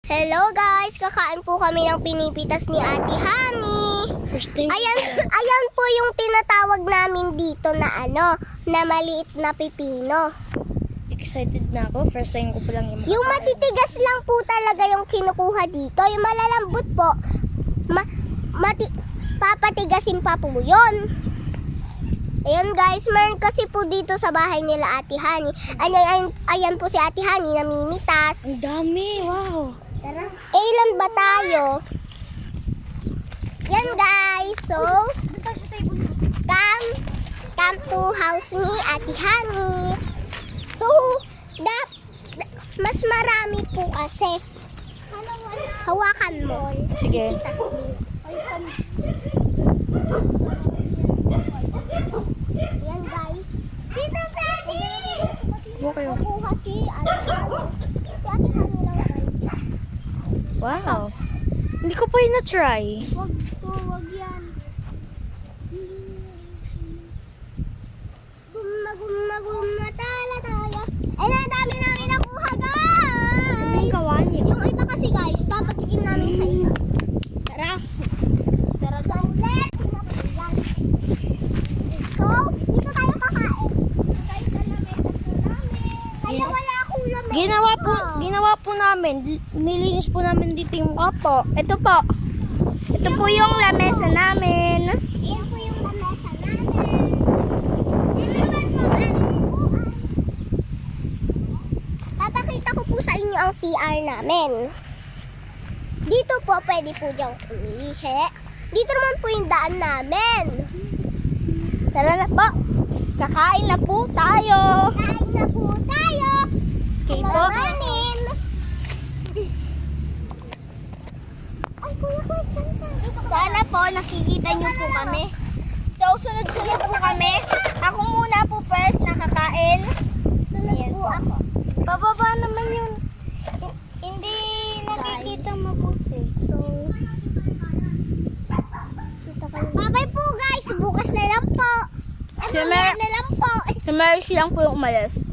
Hello guys, kakain po kami ng pinipitas ni Ate Honey. Ayan po yung tinatawag namin dito na na maliit na pipino. Excited na ako. First time ko pa lang yung Yung matitigas lang po talaga yung kinukuha dito. Yung malalambot po, papatigasin pa po yun. Ayan guys, meron kasi po dito sa bahay nila Ate Honey. Ayan po si Ate Honey namimitas. Ang dami, wow. Tara. Ilan ba tayo? Yan guys, so come to house ni Ate Honey. So, mas marami po kasi. Hawakan mo. Sige. Yan guys. Dito Freddy! Okay. Kukuha si Ate Honey. Si Ate Honey lang guys. Wow. Hindi ko pa yun na-try. Wag yan. Gumma, tala. Ay, ang dami namin nakuha, guys! Anong kawanin? Yung iba kasi, guys, papatikin namin sa iba. Tara. Tara, guys. Let's go. So, dito tayo kakain. Guys, wala akong lamesa. Ginawa po namin. Nilinis po namin dito yung opo. Ito po. Ito po yung lamesa namin. Ayan po yung lamesa namin. Papakita ko po sa inyo ang CR namin. Dito po, pwede po diyang umihi. Dito naman po yung daan namin. Tara na po. Kakain na po tayo. Kain na po tayo. Okay po. Kumain. Ay, kuya, saan ka? Sana po nakikita niyo po kami. So, sunod-sunod po kami. Ako muna po first nakakain. Sunod po ako. Bababa naman yung hindi nakikita mabuti. So, bye-bye po guys. Bukas na lang po. Ay, Si mamaya na lang po. Si Mary lang po yung umalis.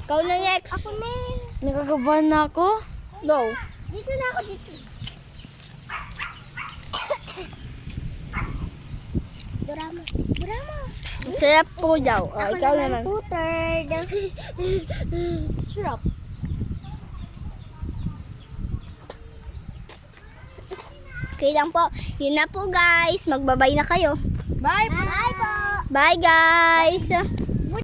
Ikaw na next. Ako na. Nagagabahan na ako. Go. Dito na ako dito. Drama. Sarap po daw. Oh, Ako ikaw naman naman. po third. Sarap. Okay lang po. Yun na po guys. Magbabay na kayo. Bye Bye po. Bye guys.